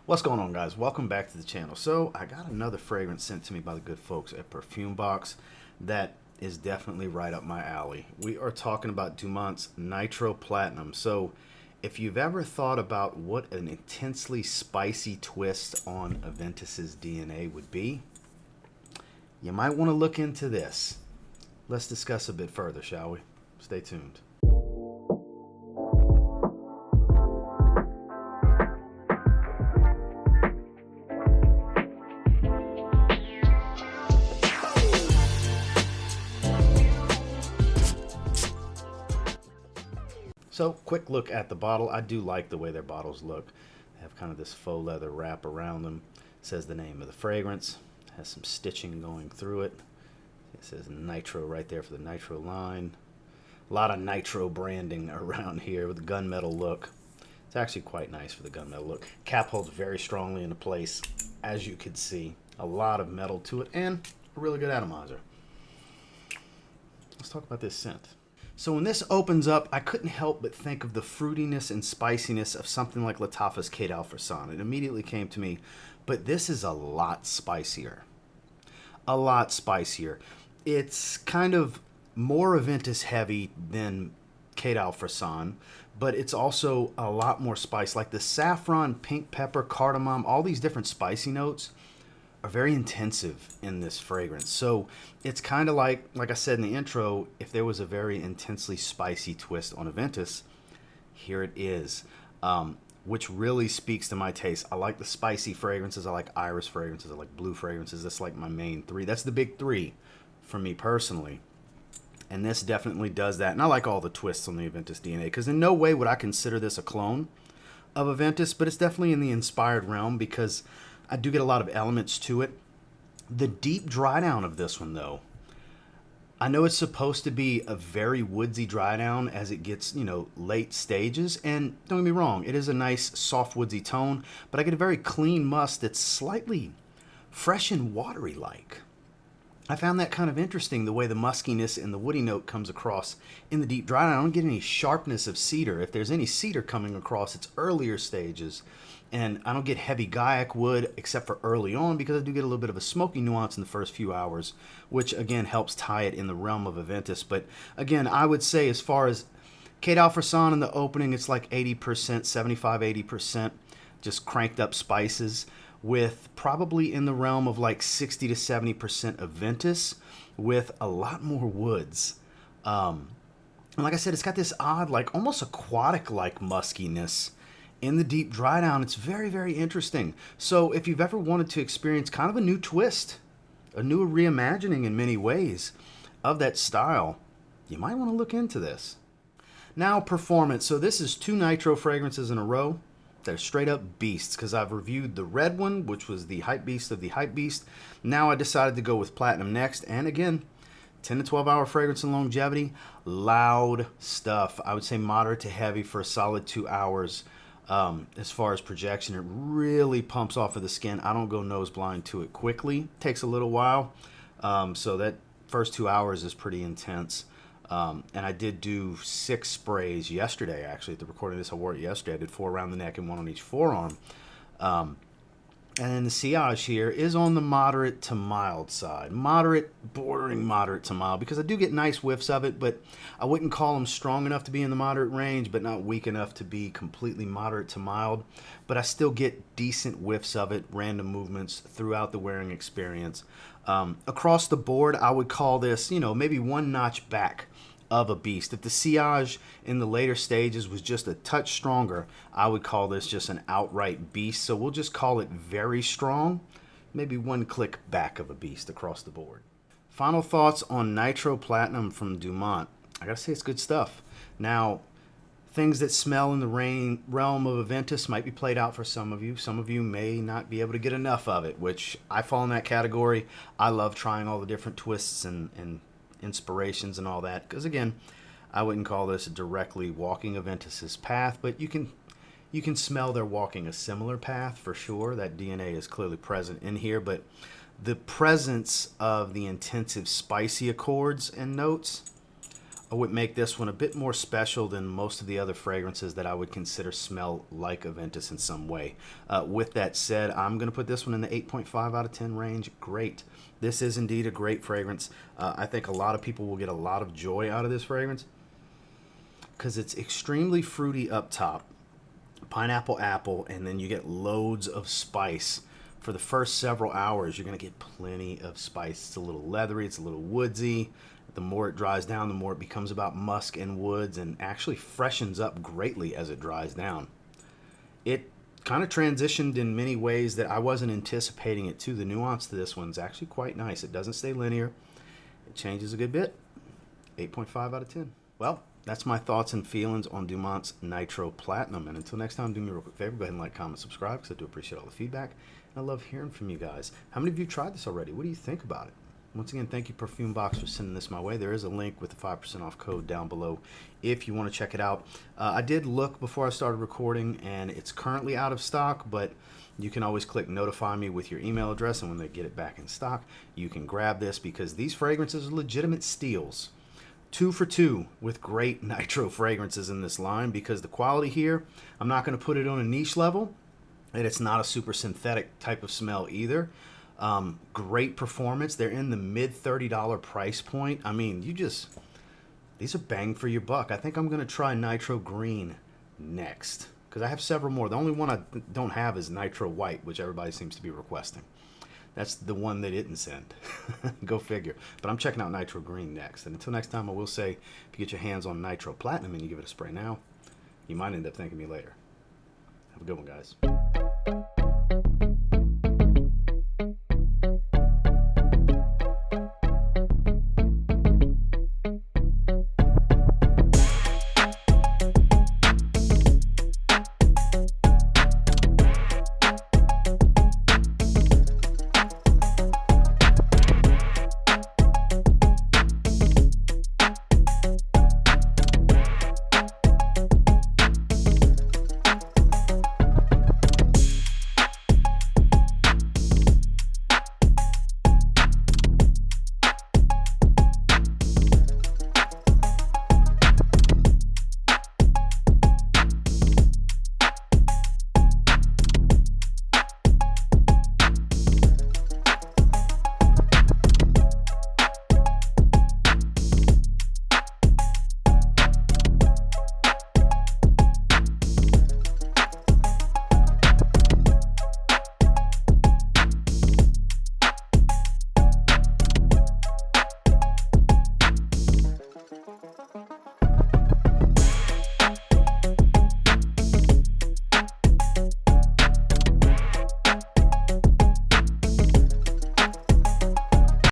What's going on, guys? Welcome back to the channel. So I got another fragrance sent to me by the good folks at Perfume Box that is definitely right up my alley. We are talking about Dumont's Nitro Platinum. So if you've ever thought about what an intensely spicy twist on Aventus's DNA would be, you might want to look into this. Let's discuss a bit further, shall we? Stay tuned. So, quick look at the bottle. I do like the way their bottles look. They have kind of this faux leather wrap around them. It says the name of the fragrance. It has some stitching going through it. It says Nitro right there for the Nitro line. A lot of Nitro branding around here with the gunmetal look. It's actually quite nice for the gunmetal look. Cap holds very strongly into place, as you can see. A lot of metal to it and a really good atomizer. Let's talk about this scent. So when this opens up, I couldn't help but think of the fruitiness and spiciness of something like Lattafa's Kate Alfredson. It immediately came to me, but this is a lot spicier. A lot spicier. It's kind of more Aventus heavy than Kate Alfredson, but it's also a lot more spice. Like the saffron, pink pepper, cardamom, all these different spicy notes are very intensive in this fragrance. So it's kind of like I said in the intro, if there was a very intensely spicy twist on Aventus, here it is, which really speaks to my taste. I like the spicy fragrances. I like iris fragrances. I like blue fragrances. That's like my main three. That's the big three for me personally. And this definitely does that. And I like all the twists on the Aventus DNA because in no way would I consider this a clone of Aventus, but it's definitely in the inspired realm because I do get a lot of elements to it. The deep dry down of this one, though, I know it's supposed to be a very woodsy dry down as it gets, late stages. And don't get me wrong, it is a nice, soft, woodsy tone, but I get a very clean musk that's slightly fresh and watery-like. I found that kind of interesting, the way the muskiness and the woody note comes across in the deep dry down. I don't get any sharpness of cedar. If there's any cedar coming across, it's earlier stages. And I don't get heavy Gaiac wood except for early on because I do get a little bit of a smoky nuance in the first few hours, which again helps tie it in the realm of Aventus. But again, I would say as far as Kate Alfredson in the opening, it's like 80%, 75, 80%, just cranked up spices with probably in the realm of like 60 to 70% Aventus with a lot more woods. And like I said, it's got this odd, like almost aquatic-like muskiness in the deep dry down. It's very, very interesting. So if you've ever wanted to experience kind of a new twist, a new reimagining in many ways of that style, you might want to look into this. Now, performance. So this is 2 Nitro fragrances in a row that are straight up beasts because I've reviewed the red one, which was the hype beast of the hype beast. Now I decided to go with Platinum next. And again, 10 to 12 hour fragrance and longevity, loud stuff. I would say moderate to heavy for a solid 2 hours. As far as projection, it really pumps off of the skin. I don't go nose blind to it quickly. It takes a little while. So that first 2 hours is pretty intense. And I did do 6 sprays yesterday, actually. At the recording of this, I wore it yesterday. I did 4 around the neck and 1 on each forearm. And then the sillage here is on the moderate to mild side. Moderate, bordering moderate to mild, because I do get nice whiffs of it, but I wouldn't call them strong enough to be in the moderate range, but not weak enough to be completely moderate to mild. But I still get decent whiffs of it, random movements throughout the wearing experience. Across the board, I would call this, maybe 1 notch back of a beast. If the sillage in the later stages was just a touch stronger, I would call this just an outright beast. So we'll just call it very strong, maybe 1 click back of a beast across the board. Final thoughts on Nitro Platinum from Dumont. I gotta say, it's good stuff. Now, things that smell in the realm of Aventus might be played out for some of you. Some of you may not be able to get enough of it, which I fall in that category. I love trying all the different twists and inspirations and all that, because again, I wouldn't call this directly walking Aventus's path, but you can smell they're walking a similar path for sure. That DNA is clearly present in here, but the presence of the intensive spicy accords and notes would make this one a bit more special than most of the other fragrances that I would consider smell like Aventus in some way. With that said, I'm going to put this one in the 8.5 out of 10 range. Great. This is indeed a great fragrance. I think a lot of people will get a lot of joy out of this fragrance because it's extremely fruity up top, pineapple, apple, and then you get loads of spice. For the first several hours, you're going to get plenty of spice. It's a little leathery, it's a little woodsy. The more it dries down, the more it becomes about musk and woods, and actually freshens up greatly as it dries down. It kind of transitioned in many ways that I wasn't anticipating it to. The nuance to this one's actually quite nice. It doesn't stay linear. It changes a good bit. 8.5 out of 10. Well, that's my thoughts and feelings on Dumont's Nitro Platinum. And until next time, do me a real quick favor. Go ahead and like, comment, subscribe, because I do appreciate all the feedback. And I love hearing from you guys. How many of you tried this already? What do you think about it? Once again, thank you, Perfume Box, for sending this my way. There is a link with the 5% off code down below if you want to check it out. I did look before I started recording, and it's currently out of stock, but you can always click notify me with your email address, and when they get it back in stock, you can grab this, because these fragrances are legitimate steals. 2 for 2 with great Nitro fragrances in this line, because the quality here, I'm not going to put it on a niche level, and it's not a super synthetic type of smell either. Great performance. They're in the mid $30 price point. I mean, these are bang for your buck. I think I'm going to try Nitro Green next, because I have several more. The only one I don't have is Nitro White, which everybody seems to be requesting. That's the one they didn't send. Go figure. But I'm checking out Nitro Green next. And until next time, I will say, if you get your hands on Nitro Platinum and you give it a spray now, you might end up thanking me later. Have a good one, guys.